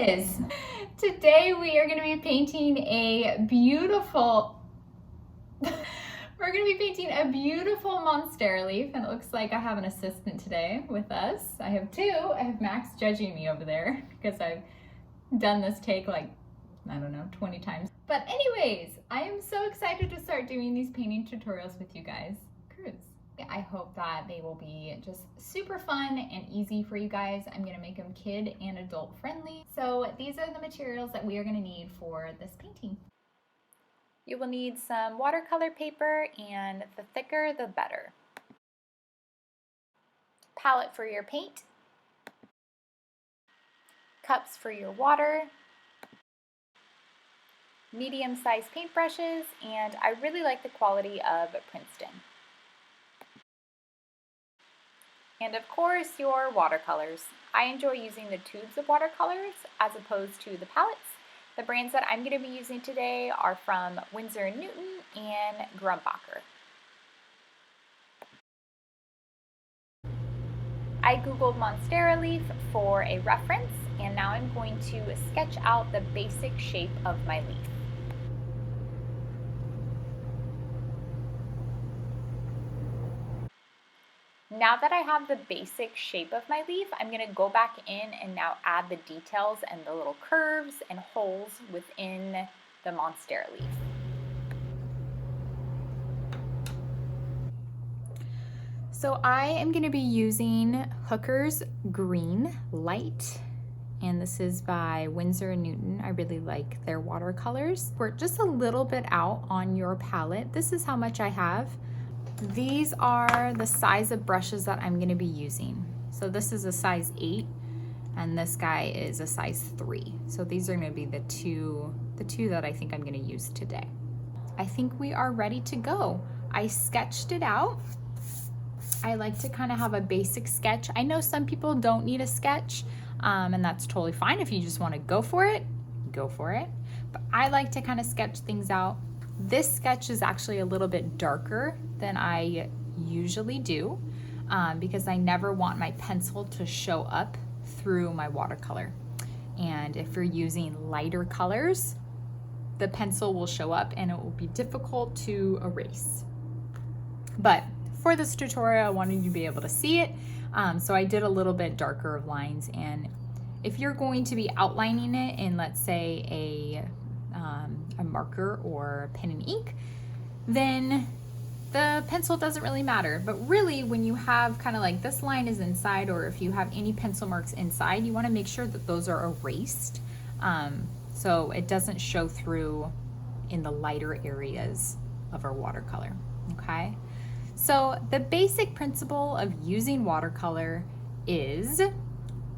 is. Today we are going to be painting a beautiful Monstera Leaf, and it looks like I have an assistant today with us. I have two. I have Max judging me over there because I've done this take like, I don't know, 20 times. But anyways, I am so excited to start doing these painting tutorials with you guys. I hope that they will be just super fun and easy for you guys. I'm gonna make them kid and adult friendly. So these are the materials that we are gonna need for this painting. You will need some watercolor paper, and the thicker the better. Palette for your paint. Cups for your water. Medium-sized paintbrushes, and I really like the quality of Princeton. And of course, your watercolors. I enjoy using the tubes of watercolors as opposed to the palettes. The brands that I'm going to be using today are from Winsor & Newton and Grumbacher. I googled Monstera Leaf for a reference, and now I'm going to sketch out the basic shape of my leaf. Now that I have the basic shape of my leaf, I'm going to go back in and now add the details and the little curves and holes within the Monstera Leaf. So I am going to be using Hooker's Green Light, and this is by Winsor & Newton. I really like their watercolors. Work just a little bit out on your palette. This is how much I have. These are the size of brushes that I'm going to be using. So this is a size 8 and this guy is a size 3. So these are going to be the two that I think I'm going to use today. I think we are ready to go. I sketched it out. I like to kind of have a basic sketch. I know some people don't need a sketch, and that's totally fine. If you just want to go for it, go for it. But I like to kind of sketch things out. This sketch is actually a little bit darker than I usually do because I never want my pencil to show up through my watercolor. And if you're using lighter colors, the pencil will show up and it will be difficult to erase. But for this tutorial, I wanted you to be able to see it. So I did a little bit darker lines. And if you're going to be outlining it in, let's say, a marker or pen and ink, then the pencil doesn't really matter. But really, when you have kind of like this line is inside, or if you have any pencil marks inside, you want to make sure that those are erased so it doesn't show through in the lighter areas of our watercolor. Okay, so the basic principle of using watercolor is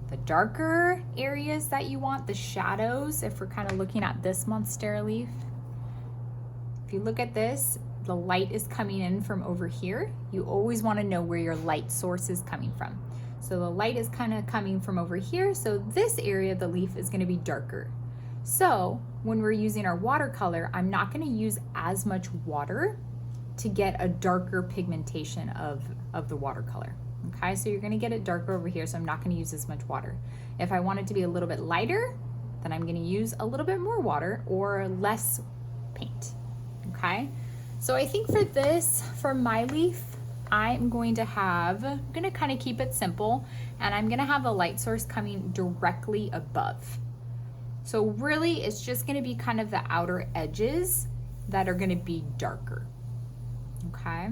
the darker areas that you want, the shadows. If we're kind of looking at this Monstera Leaf, if you look at this, the light is coming in from over here. You always want to know where your light source is coming from. So the light is kind of coming from over here. So this area of the leaf is going to be darker. So when we're using our watercolor, I'm not going to use as much water to get a darker pigmentation of the watercolor. Okay, so you're going to get it darker over here, so I'm not going to use as much water. If I want it to be a little bit lighter, then I'm going to use a little bit more water or less paint. Okay, so I think for this, for my leaf, I'm going to kind of keep it simple, and I'm going to have the light source coming directly above. So really, it's just going to be kind of the outer edges that are going to be darker. Okay.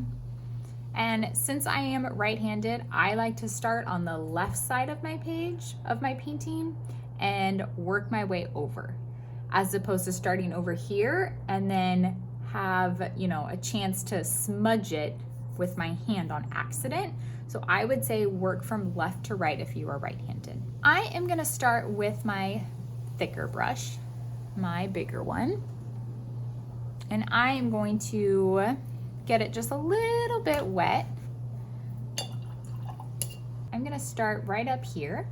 And since I am right-handed, I like to start on the left side of my page, of my painting, and work my way over, as opposed to starting over here and then have, you know, a chance to smudge it with my hand on accident. So I would say work from left to right if you are right-handed. I am gonna start with my thicker brush, my bigger one, and I am going to get it just a little bit wet. I'm gonna start right up here,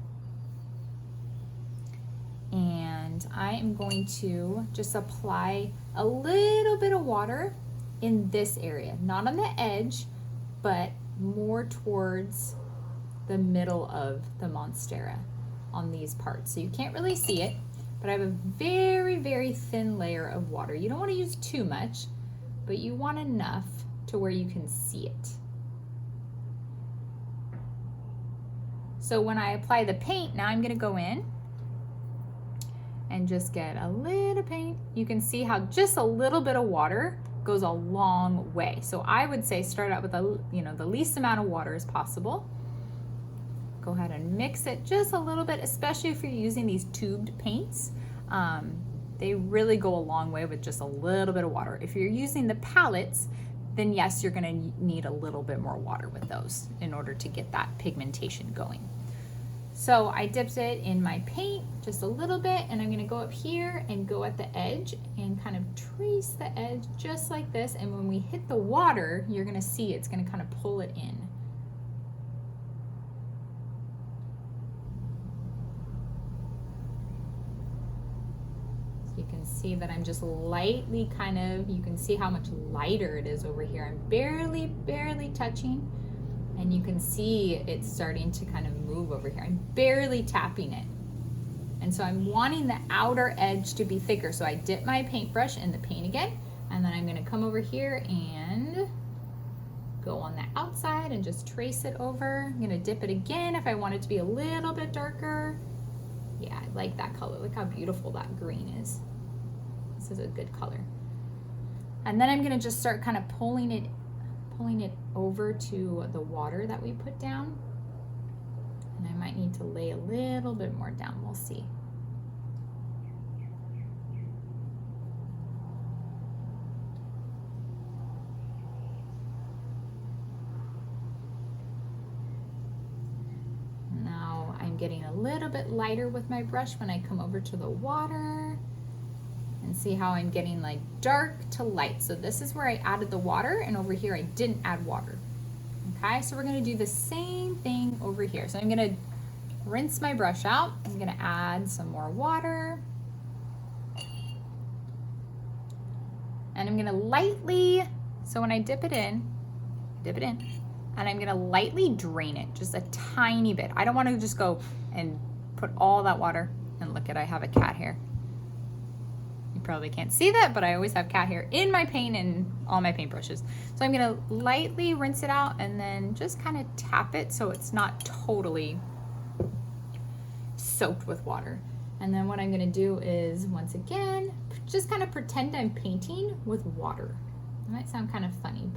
and I am going to just apply a little bit of water in this area, not on the edge, but more towards the middle of the Monstera on these parts. So you can't really see it, but I have a very, very thin layer of water. You don't want to use too much, but you want enough to where you can see it. So when I apply the paint, now I'm going to go in and just get a little paint. You can see how just a little bit of water goes a long way. So I would say start out with the least amount of water as possible. Go ahead and mix it just a little bit, especially if you're using these tubed paints. They really go a long way with just a little bit of water. If you're using the palettes, then yes, you're gonna need a little bit more water with those in order to get that pigmentation going. So I dipped it in my paint just a little bit, and I'm gonna go up here and go at the edge and kind of trace the edge just like this. And when we hit the water, you're gonna see it's gonna kind of pull it in. You can see that I'm just lightly you can see how much lighter it is over here. I'm barely touching, and you can see it's starting to kind of move over here. I'm barely tapping it. And so I'm wanting the outer edge to be thicker. So I dip my paintbrush in the paint again, and then I'm gonna come over here and go on the outside and just trace it over. I'm gonna dip it again if I want it to be a little bit darker. Yeah, I like that color. Look how beautiful that green is. This is a good color. And then I'm gonna just start kind of pulling it over to the water that we put down. And I might need to lay a little bit more down, we'll see. Now I'm getting a little bit lighter with my brush when I come over to the water. And see how I'm getting like dark to light. So this is where I added the water, and over here I didn't add water. Okay, so we're gonna do the same thing over here. So I'm gonna rinse my brush out. I'm gonna add some more water. And I'm gonna lightly, so when I dip it in, and I'm gonna lightly drain it, just a tiny bit. I don't wanna just go and put all that water, and look at, I have a cat hair. You probably can't see that, but I always have cat hair in my paint and all my paintbrushes. So I'm gonna lightly rinse it out and then just kind of tap it so it's not totally soaked with water. And then what I'm gonna do is, once again, just kind of pretend I'm painting with water. It might sound kind of funny,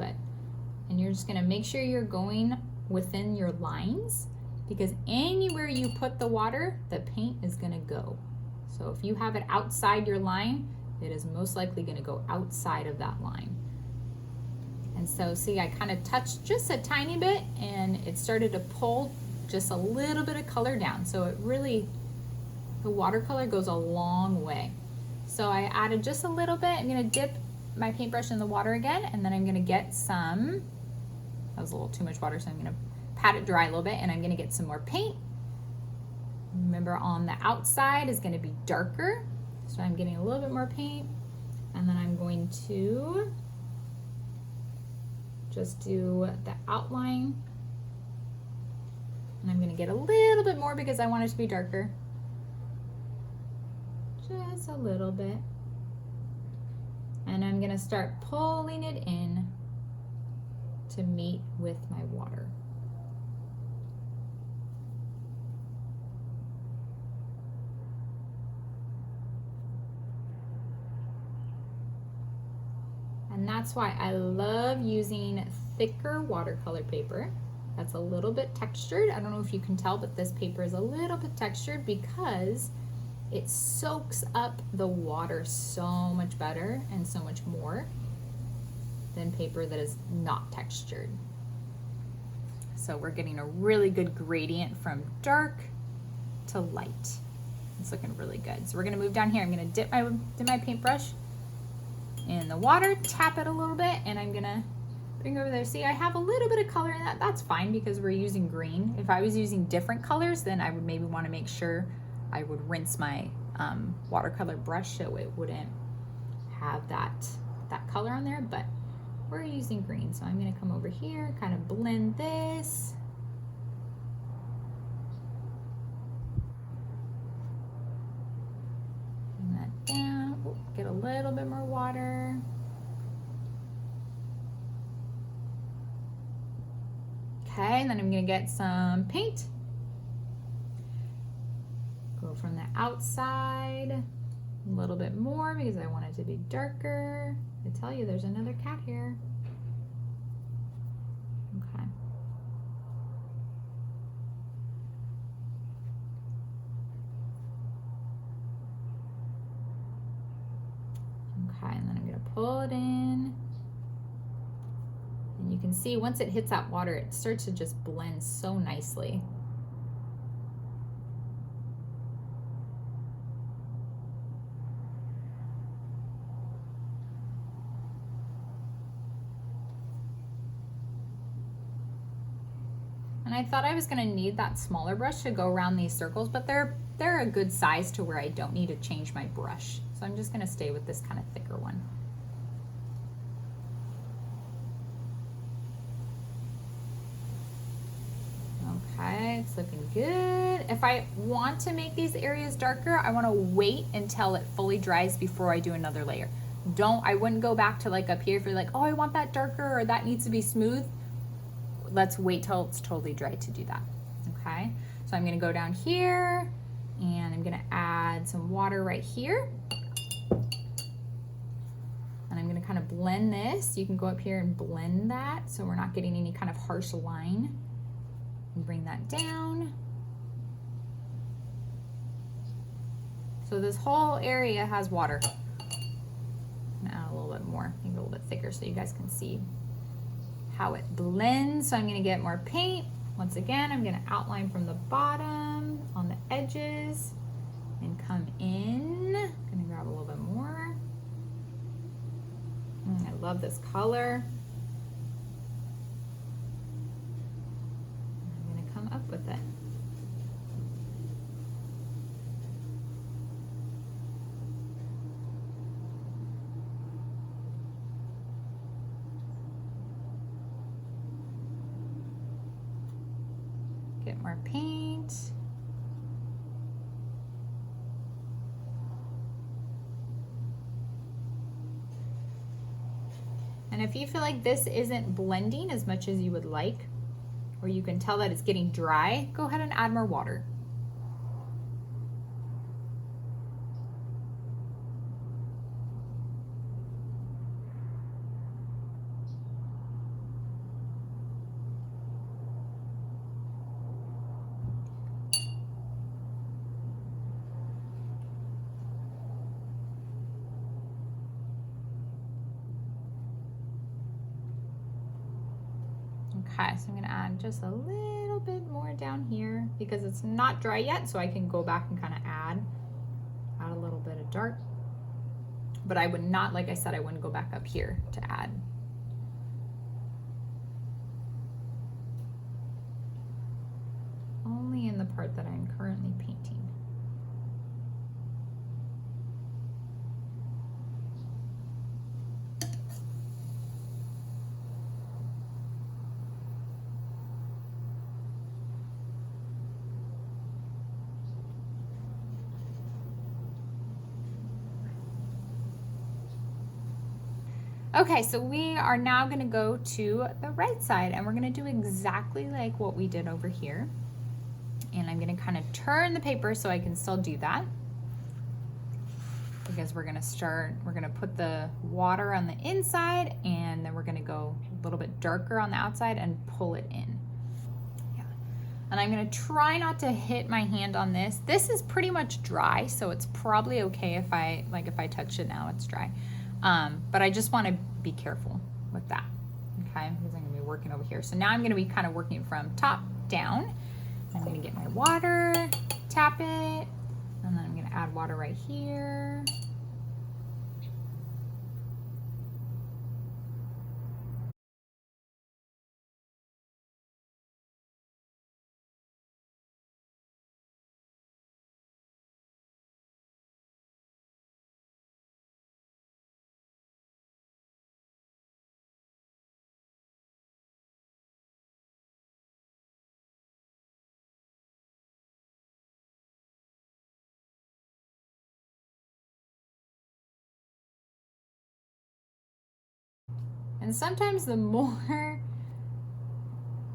and you're just gonna make sure you're going within your lines, because anywhere you put the water, the paint is gonna go. So if you have it outside your line, it is most likely gonna go outside of that line. And so see, I kind of touched just a tiny bit, and it started to pull just a little bit of color down. So it really, the watercolor goes a long way. So I added just a little bit. I'm gonna dip my paintbrush in the water again, and then I'm gonna get some, that was a little too much water, so I'm gonna pat it dry a little bit, and I'm gonna get some more paint. Remember, on the outside is gonna be darker, so I'm getting a little bit more paint, and then I'm going to just do the outline, and I'm gonna get a little bit more because I want it to be darker. Just a little bit. And I'm gonna start pulling it in to meet with my water. And that's why I love using thicker watercolor paper. That's a little bit textured. I don't know if you can tell, but this paper is a little bit textured because it soaks up the water so much better and so much more than paper that is not textured. So we're getting a really good gradient from dark to light. It's looking really good. So we're gonna move down here. I'm gonna dip my paintbrush in the water, tap it a little bit, and I'm gonna bring over there. See, I have a little bit of color in that. That's fine because we're using green. If I was using different colors, then I would maybe want to make sure I would rinse my watercolor brush so it wouldn't have that color on there, but we're using green. So I'm gonna come over here, kind of blend this. get a little bit more water. Okay, and then I'm gonna get some paint. Go from the outside a little bit more because I want it to be darker. I tell you, there's another cat here. Okay. Okay, and then I'm gonna pull it in. And you can see once it hits that water, it starts to just blend so nicely. And I thought I was gonna need that smaller brush to go around these circles, but they're a good size to where I don't need to change my brush. So I'm just gonna stay with this kind of thicker one. Okay, it's looking good. If I want to make these areas darker, I want to wait until it fully dries before I do another layer. I wouldn't go back to like up here if you're like, oh, I want that darker or that needs to be smooth. Let's wait till it's totally dry to do that. Okay, so I'm gonna go down here and I'm gonna add some water right here. And I'm gonna kind of blend this. You can go up here and blend that so we're not getting any kind of harsh line. And bring that down. So this whole area has water. I'm gonna add a little bit more, maybe a little bit thicker so you guys can see how it blends. So I'm gonna get more paint. Once again, I'm gonna outline from the bottom on the edges and come in. I'm gonna grab a little bit more. I love this color. Up with it. Get more paint. And if you feel like this isn't blending as much as you would like, or you can tell that it's getting dry, go ahead and add more water. Okay, so I'm gonna add just a little bit more down here because it's not dry yet, so I can go back and kind of add a little bit of dark. But I would not, like I said, I wouldn't go back up here to add. Only in the part that I'm currently painting. Okay, so we are now gonna go to the right side and we're gonna do exactly like what we did over here. And I'm gonna kind of turn the paper so I can still do that. Because we're gonna put the water on the inside and then we're gonna go a little bit darker on the outside and pull it in. Yeah. And I'm gonna try not to hit my hand on this. This is pretty much dry, so it's probably okay if I touch it now, it's dry. But I just want to be careful with that, okay? Because I'm going to be working over here. So now I'm going to be kind of working from top down. I'm going to get my water, tap it, and then I'm going to add water right here. And sometimes the more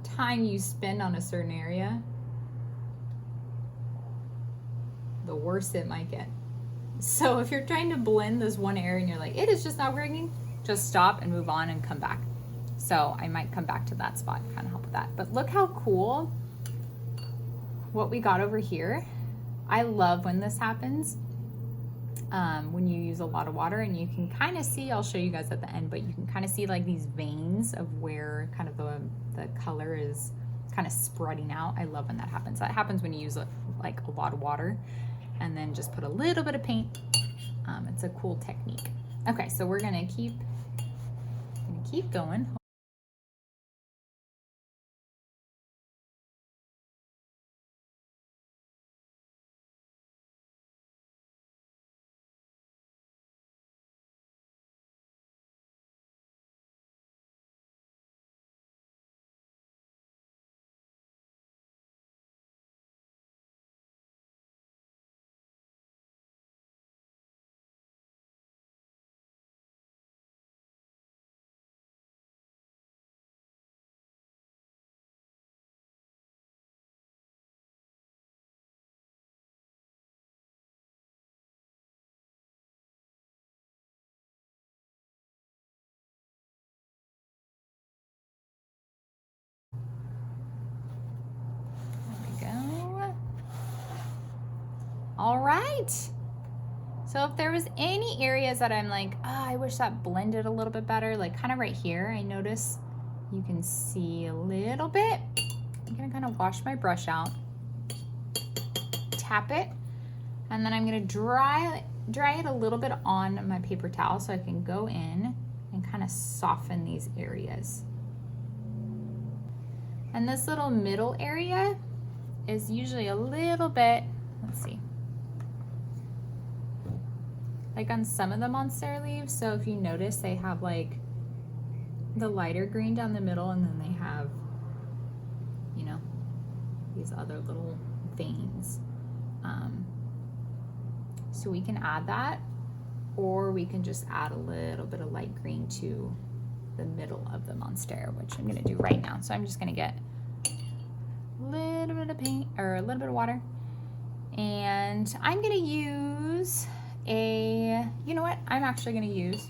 time you spend on a certain area, the worse it might get. So if you're trying to blend this one area and you're like, it is just not working, just stop and move on and come back. So I might come back to that spot and kind of help with that. But look how cool what we got over here. I love when this happens, when you use a lot of water, and you can kind of see, I'll show you guys at the end, but you can kind of see like these veins of where kind of the color is kind of spreading out. I love when that happens. That happens when you use like a lot of water and then just put a little bit of paint. It's a cool technique. Okay, so we're gonna keep going. All right. So if there was any areas that I'm like, oh, I wish that blended a little bit better, like kind of right here, I notice you can see a little bit. I'm gonna kind of wash my brush out, tap it, and then I'm gonna dry it a little bit on my paper towel so I can go in and kind of soften these areas. And this little middle area is usually a little bit, let's see, like on some of the Monstera leaves. So if you notice, they have like the lighter green down the middle, and then they have, you know, these other little veins. So we can add that, or we can just add a little bit of light green to the middle of the Monstera, which I'm gonna do right now. So I'm just gonna get a little bit of paint, or a little bit of water, and I'm gonna use you know what? I'm actually gonna use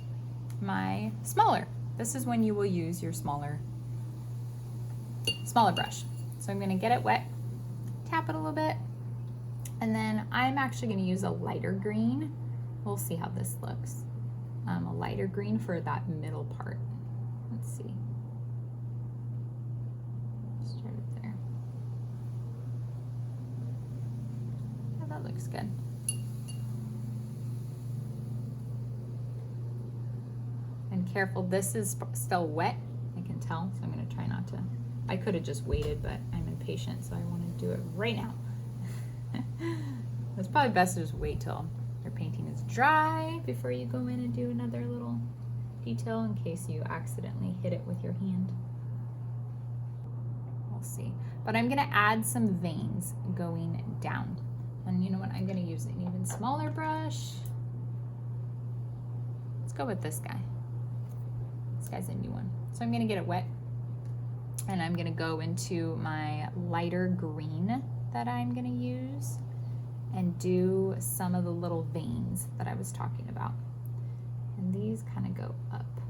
my smaller. This is when you will use your smaller brush. So I'm gonna get it wet, tap it a little bit, and then I'm actually gonna use a lighter green. We'll see how this looks. A lighter green for that middle part. Let's see. Start it there. Oh, that looks good. And careful, this is still wet, I can tell, so I'm gonna try not to. I could have just waited, but I'm impatient, so I wanna do it right now. It's probably best to just wait till your painting is dry before you go in and do another little detail, in case you accidentally hit it with your hand. We'll see. But I'm gonna add some veins going down. And you know what, I'm gonna use an even smaller brush. Let's go with this guy. This guy's a new one. So I'm gonna get it wet, and I'm gonna go into my lighter green that I'm gonna use and do some of the little veins that I was talking about. And these kind of go up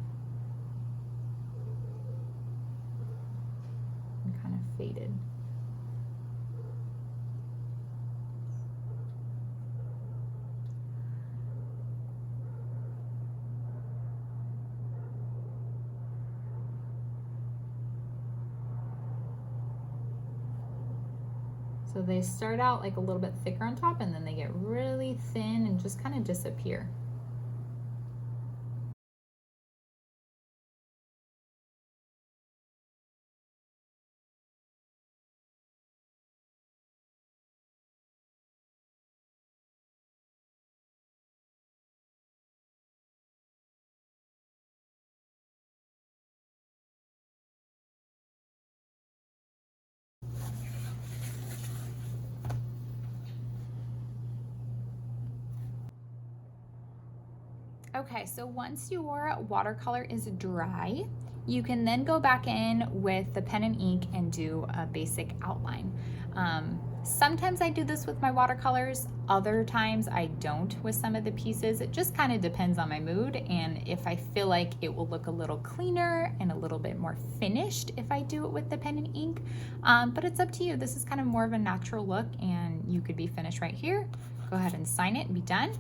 and kind of faded. So they start out like a little bit thicker on top, and then they get really thin and just kind of disappear. Okay, so once your watercolor is dry, you can then go back in with the pen and ink and do a basic outline. Sometimes I do this with my watercolors, other times I don't with some of the pieces. It just kind of depends on my mood and if I feel like it will look a little cleaner and a little bit more finished if I do it with the pen and ink. But it's up to you. This is kind of more of a natural look and you could be finished right here. Go ahead and sign it and be done.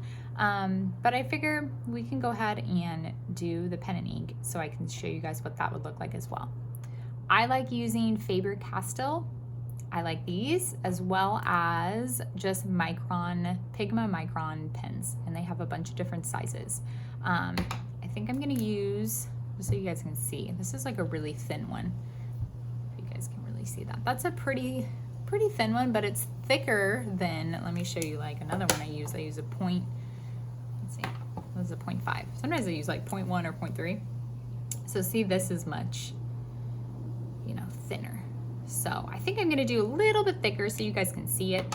But I figure we can go ahead and do the pen and ink so I can show you guys what that would look like as well. I like using Faber Castell. I like these as well as just Micron, Pigma Micron pens, and they have a bunch of different sizes. I think I'm gonna use, just so you guys can see, this is like a really thin one. If you guys can really see that. That's a pretty thin one, but it's thicker than, let me show you like another one I use. I use a point, let's see, this is a 0.5. Sometimes I use like 0.1 or 0.3. So see, this is much, you know, thinner. So I think I'm gonna do a little bit thicker so you guys can see it.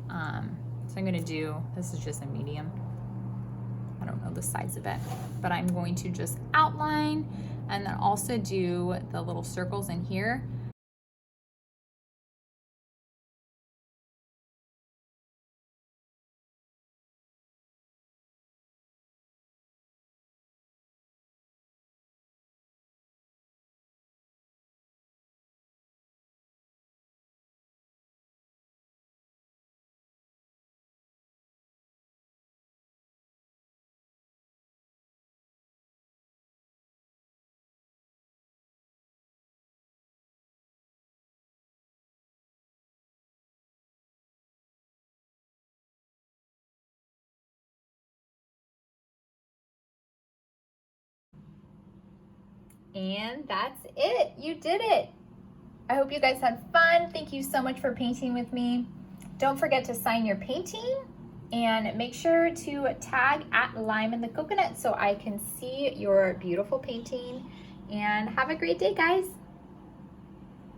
So I'm gonna do, this is just a medium. I don't know the size of it, but I'm going to just outline and then also do the little circles in here. And that's it. You did it. I hope you guys had fun. Thank you so much for painting with me. Don't forget to sign your painting and make sure to tag @Lime in the Coconut so I can see your beautiful painting. And have a great day, guys.